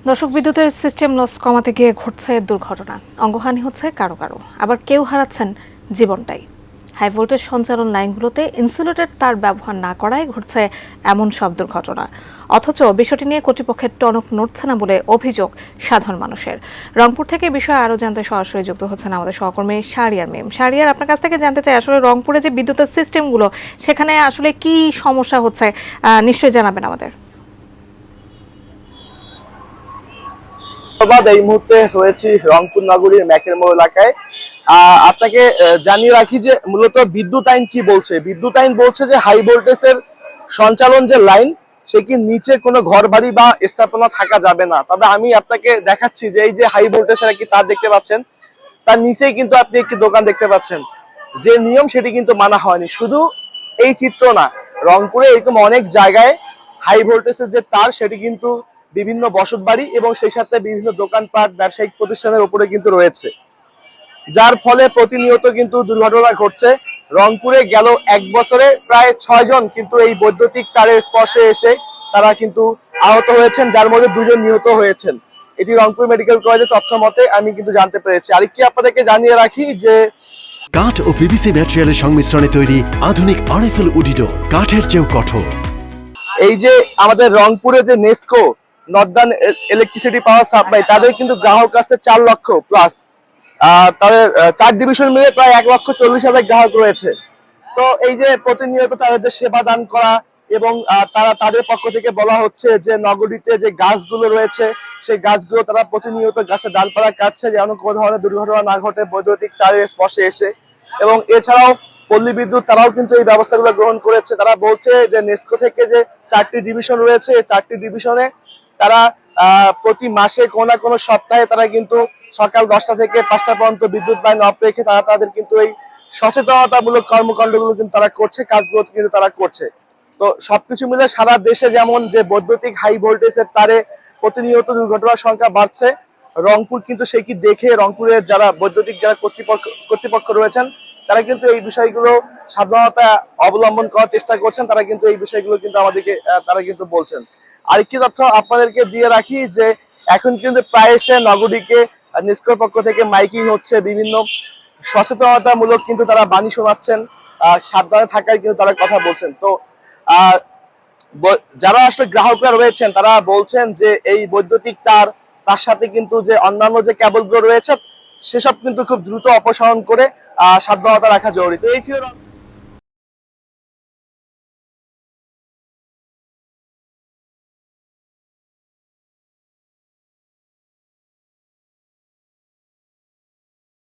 দর্শক, বিদ্যুতের system loss কমাতে গিয়ে ঘটছে দুর্ঘটনা, অঙ্গহানি হচ্ছে কারো কারো, আবার কেউ হারাচ্ছেন জীবনটাই। হাই ভোল্টেজ সঞ্চালন লাইনগুলোতে ইনসুলেটেড তার ব্যবহার না করায় ঘটছে এমন সব দুর্ঘটনা। অথচ বিষয়টি নিয়ে কর্তৃপক্ষের টনক নড়ছে না বলে অভিযোগ সাধারণ মানুষের। রংপুর থেকে বিষয়ে আরও জানতে সরাসরি যুক্ত হচ্ছেন আমাদের সহকর্মী শাহরিয়ার মেম। শাহরিয়ার, আপনার কাছ থেকে জানতে চাই, আসলে রংপুরে যে বিদ্যুতের সিস্টেমগুলো, সেখানে আসলে কি সমস্যা হচ্ছে নিশ্চয়ই জানাবেন আমাদের। এই মুহূর্তে রয়েছি রংপুর নগরীর ম্যাকের মোড় এলাকায়। আপনাকে জানিয়ে রাখি যে মূলত বিদ্যুৎ আইন কি বলছে। বিদ্যুৎ আইন বলছে যে হাই ভোল্টেজের সঞ্চালন যে লাইন, সে কি নিচে কোনো ঘর বাড়ি বা স্থাপনা থাকা যাবে না। তবে আমি আপনাকে দেখাচ্ছি যে এই যে হাই ভোল্টেজের একটি তার দেখতে পাচ্ছেন, তার নিচেই কিন্তু আপনি একটি দোকান দেখতে পাচ্ছেন। যে নিয়ম সেটি কিন্তু মানা হয়নি। শুধু এই চিত্র না, রংপুরে এরকম অনেক জায়গায় হাই ভোল্টেজের যে তার, সেটি কিন্তু বিভিন্ন বসতবাড়ি এবং সেই সাথে বিভিন্ন দোকানপাট ব্যবসায়িক প্রতিষ্ঠানের উপরে কিন্তু রয়েছে, যার ফলে প্রতিনিয়ত কিন্তু দুর্ঘটনা ঘটছে। রংপুরে গেল এক বছরে প্রায় 6 জন কিন্তু এই বৈদ্যুতিক তারের স্পর্শে এসে তারা কিন্তু আহত হয়েছেন, যার মধ্যে 2 জন নিহত হয়েছেন। এটি রংপুর মেডিকেল কলেজের তথ্য মতে আমি কিন্তু জানতে পেরেছি। আর কি আপনাদেরকে জানিয়ে রাখি যে কাঠ ও পিভিসি ম্যাটেরিয়ালের সংমিশ্রণে তৈরি আধুনিক আরএফএল উডিডোর, কাঠের চেয়েও কঠোর। এই যে আমাদের রংপুরে যে NESCO Northern electricity power supply, তাদের কিন্তু গ্রাহক আছে 4 লক্ষ প্লাস। তাদের 4 ডিভিশন মিলে প্রায় 1,40,000 গ্রাহক রয়েছে। তো এই যে প্রতিনিয়ত তাদের সেবা দান করা এবং তাদের পক্ষ থেকে বলা হচ্ছে যে নগরীতে যে গাছগুলো রয়েছে, সেই গাছগুলো তারা প্রতিনিয়ত গাছের ডালপালা কাটছে, যেন কোনো ধরনের দুর্ঘটনা না ঘটে বৈদ্যুতিক তারের স্পর্শে এসে। এবং এছাড়াও পল্লী বিদ্যুৎ তারাও কিন্তু এই ব্যবস্থাগুলো গ্রহণ করেছে। তারা বলছে যে নেসকো থেকে যে 4টি ডিভিশন রয়েছে, এই 4টি ডিভিশনে তারা প্রতি মাসে কোনো না কোনো সপ্তাহে তারা কিন্তু সকাল 10টা থেকে 5টা পর্যন্ত বিদ্যুৎ লাইন অফ রেখে তারা তাদের কিন্তু এই সচেতনতামূলক কর্মকাণ্ডগুলো কিন্তু তারা করছে, কাজগুলো কিন্তু তারা করছে। তো সবকিছু মিলে সারা দেশে যেমন যে বৈদ্যুতিক হাই ভোল্টেজের তারে প্রতিনিয়ত দুর্ঘটনার সংখ্যা বাড়ছে, রংপুর কিন্তু সেই কি দেখে রংপুরের যারা বৈদ্যুতিক যারা কর্তৃপক্ষ রয়েছেন, তারা কিন্তু এই বিষয়গুলো সাবধানতা অবলম্বন করার চেষ্টা করছেন। তারা কিন্তু এই বিষয়গুলো কিন্তু আমাদেরকে তারা কিন্তু বলছেন। আরেকটি তথ্য আপনাদেরকে দিয়ে রাখি যে এখন কিন্তু প্রায় এসে নগরীকে নেসকোর পক্ষ থেকে মাইকিং হচ্ছে, বিভিন্ন সচেতনতামূলক কিন্তু তারা বাণী শোনাচ্ছেন, সাবধানে থাকার কিন্তু তারা কথা বলছেন। তো যারা আসলে গ্রাহকরা রয়েছেন তারা বলছেন যে এই বৈদ্যুতিক তার সাথে কিন্তু যে অন্যান্য যে কেবলগুলো রয়েছে, সেসব কিন্তু খুব দ্রুত অপসারণ করে সাবধানতা রাখা জরুরি। তো এই ছিল